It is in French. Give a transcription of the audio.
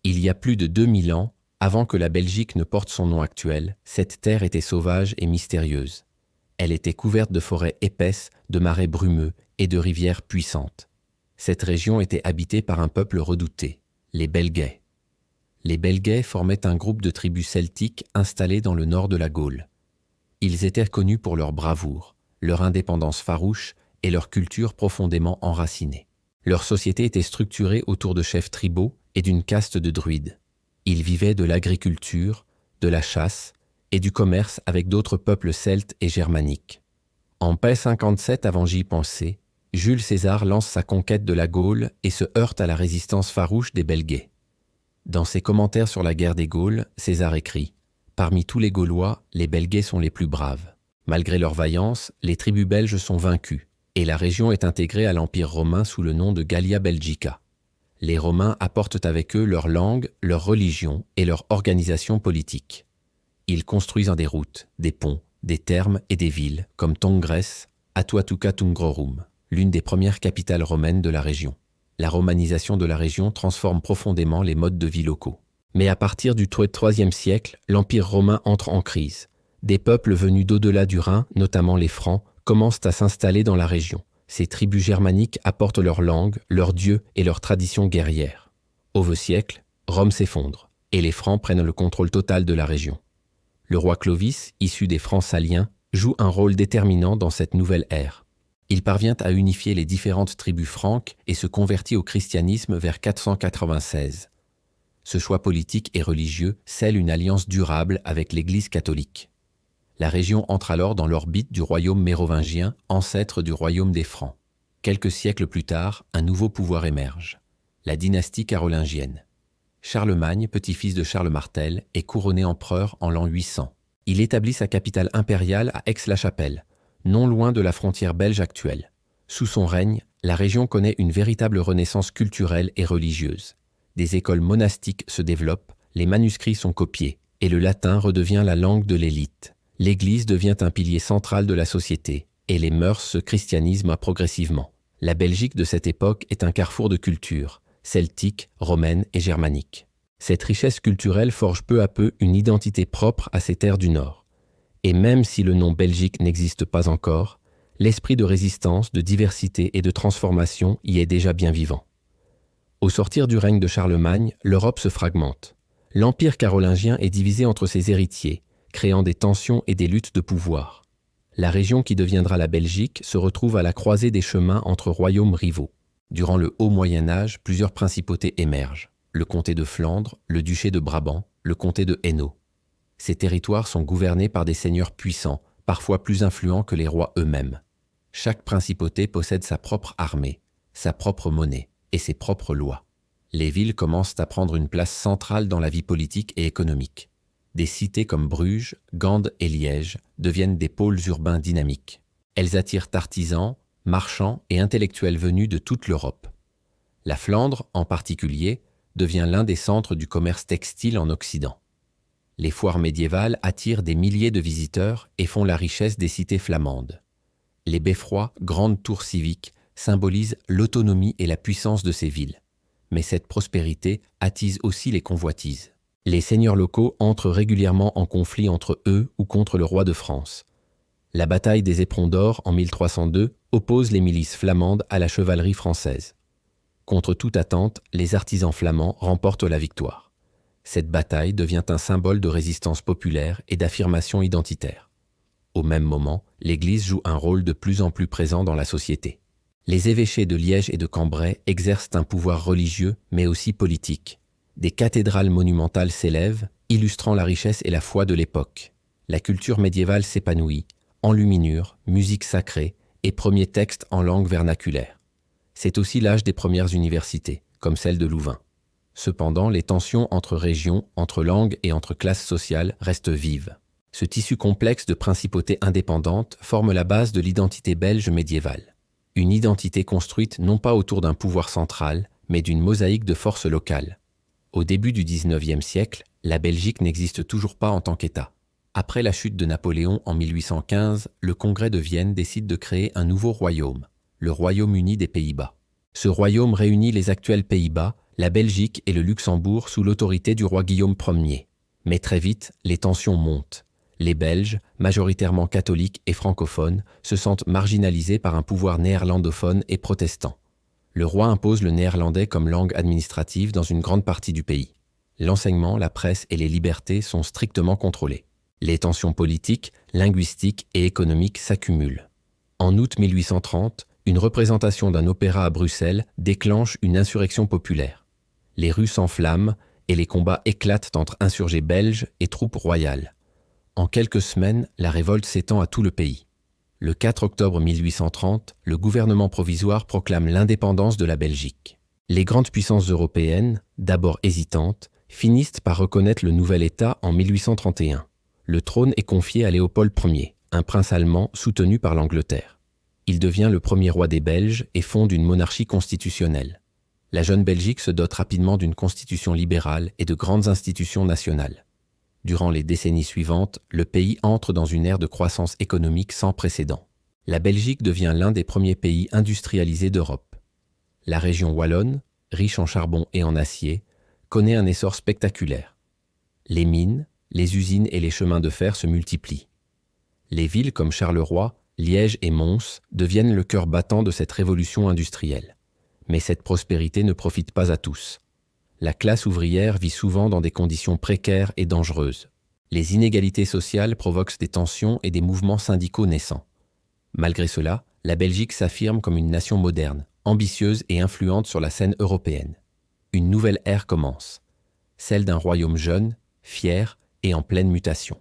Il y a plus de 2000 ans, avant que la Belgique ne porte son nom actuel, cette terre était sauvage et mystérieuse. Elle était couverte de forêts épaisses, de marais brumeux et de rivières puissantes. Cette région était habitée par un peuple redouté, les Belgais. Les Belgais formaient un groupe de tribus celtiques installées dans le nord de la Gaule. Ils étaient connus pour leur bravoure, leur indépendance farouche et leur culture profondément enracinée. Leur société était structurée autour de chefs tribaux et d'une caste de druides. Ils vivaient de l'agriculture, de la chasse et du commerce avec d'autres peuples celtes et germaniques. En paix 57 avant J. Pensée, Jules César lance sa conquête de la Gaule et se heurte à la résistance farouche des Belgais. Dans ses commentaires sur la guerre des Gaules, César écrit « Parmi tous les Gaulois, les Belgais sont les plus braves. Malgré leur vaillance, les tribus belges sont vaincues, et la région est intégrée à l'Empire romain sous le nom de Gallia Belgica. Les Romains apportent avec eux leur langue, leur religion et leur organisation politique. Ils construisent des routes, des ponts, des thermes et des villes, comme Tongres, Atuatuca Tungrorum, l'une des premières capitales romaines de la région. La romanisation de la région transforme profondément les modes de vie locaux. Mais à partir du IIIe siècle, l'Empire romain entre en crise. Des peuples venus d'au-delà du Rhin, notamment les Francs, commencent à s'installer dans la région. Ces tribus germaniques apportent leur langue, leurs dieux et leurs traditions guerrières. Au XIe siècle, Rome s'effondre, et les Francs prennent le contrôle total de la région. Le roi Clovis, issu des Francs saliens, joue un rôle déterminant dans cette nouvelle ère. Il parvient à unifier les différentes tribus franques et se convertit au christianisme vers 496. Ce choix politique et religieux scelle une alliance durable avec l'Église catholique. La région entre alors dans l'orbite du royaume mérovingien, ancêtre du royaume des Francs. Quelques siècles plus tard, un nouveau pouvoir émerge, la dynastie carolingienne. Charlemagne, petit-fils de Charles Martel, est couronné empereur en l'an 800. Il établit sa capitale impériale à Aix-la-Chapelle, non loin de la frontière belge actuelle. Sous son règne, la région connaît une véritable renaissance culturelle et religieuse. Des écoles monastiques se développent, les manuscrits sont copiés, et le latin redevient la langue de l'élite. L'Église devient un pilier central de la société, et les mœurs se christianisent progressivement. La Belgique de cette époque est un carrefour de cultures, celtique, romaine et germanique. Cette richesse culturelle forge peu à peu une identité propre à ces terres du Nord. Et même si le nom Belgique n'existe pas encore, l'esprit de résistance, de diversité et de transformation y est déjà bien vivant. Au sortir du règne de Charlemagne, l'Europe se fragmente. L'Empire carolingien est divisé entre ses héritiers, créant des tensions et des luttes de pouvoir. La région qui deviendra la Belgique se retrouve à la croisée des chemins entre royaumes rivaux. Durant le Haut Moyen Âge, plusieurs principautés émergent. Le comté de Flandre, le duché de Brabant, le comté de Hainaut. Ces territoires sont gouvernés par des seigneurs puissants, parfois plus influents que les rois eux-mêmes. Chaque principauté possède sa propre armée, sa propre monnaie et ses propres lois. Les villes commencent à prendre une place centrale dans la vie politique et économique. Des cités comme Bruges, Gand et Liège deviennent des pôles urbains dynamiques. Elles attirent artisans, marchands et intellectuels venus de toute l'Europe. La Flandre, en particulier, devient l'un des centres du commerce textile en Occident. Les foires médiévales attirent des milliers de visiteurs et font la richesse des cités flamandes. Les beffrois, grandes tours civiques, symbolisent l'autonomie et la puissance de ces villes. Mais cette prospérité attise aussi les convoitises. Les seigneurs locaux entrent régulièrement en conflit entre eux ou contre le roi de France. La bataille des Éperons d'Or en 1302 oppose les milices flamandes à la chevalerie française. Contre toute attente, les artisans flamands remportent la victoire. Cette bataille devient un symbole de résistance populaire et d'affirmation identitaire. Au même moment, l'Église joue un rôle de plus en plus présent dans la société. Les évêchés de Liège et de Cambrai exercent un pouvoir religieux, mais aussi politique. Des cathédrales monumentales s'élèvent, illustrant la richesse et la foi de l'époque. La culture médiévale s'épanouit, enluminure, musique sacrée et premiers textes en langue vernaculaire. C'est aussi l'âge des premières universités, comme celle de Louvain. Cependant, les tensions entre régions, entre langues et entre classes sociales restent vives. Ce tissu complexe de principautés indépendantes forme la base de l'identité belge médiévale. Une identité construite non pas autour d'un pouvoir central, mais d'une mosaïque de forces locales. Au début du XIXe siècle, la Belgique n'existe toujours pas en tant qu'État. Après la chute de Napoléon en 1815, le Congrès de Vienne décide de créer un nouveau royaume, le Royaume-Uni des Pays-Bas. Ce royaume réunit les actuels Pays-Bas, la Belgique et le Luxembourg sous l'autorité du roi Guillaume Ier. Mais très vite, les tensions montent. Les Belges, majoritairement catholiques et francophones, se sentent marginalisés par un pouvoir néerlandophone et protestant. Le roi impose le néerlandais comme langue administrative dans une grande partie du pays. L'enseignement, la presse et les libertés sont strictement contrôlées. Les tensions politiques, linguistiques et économiques s'accumulent. En août 1830, une représentation d'un opéra à Bruxelles déclenche une insurrection populaire. Les rues s'enflamment et les combats éclatent entre insurgés belges et troupes royales. En quelques semaines, la révolte s'étend à tout le pays. Le 4 octobre 1830, le gouvernement provisoire proclame l'indépendance de la Belgique. Les grandes puissances européennes, d'abord hésitantes, finissent par reconnaître le nouvel État en 1831. Le trône est confié à Léopold Ier, un prince allemand soutenu par l'Angleterre. Il devient le premier roi des Belges et fonde une monarchie constitutionnelle. La jeune Belgique se dote rapidement d'une constitution libérale et de grandes institutions nationales. Durant les décennies suivantes, le pays entre dans une ère de croissance économique sans précédent. La Belgique devient l'un des premiers pays industrialisés d'Europe. La région wallonne, riche en charbon et en acier, connaît un essor spectaculaire. Les mines, les usines et les chemins de fer se multiplient. Les villes comme Charleroi, Liège et Mons deviennent le cœur battant de cette révolution industrielle. Mais cette prospérité ne profite pas à tous. La classe ouvrière vit souvent dans des conditions précaires et dangereuses. Les inégalités sociales provoquent des tensions et des mouvements syndicaux naissants. Malgré cela, la Belgique s'affirme comme une nation moderne, ambitieuse et influente sur la scène européenne. Une nouvelle ère commence, celle d'un royaume jeune, fier et en pleine mutation.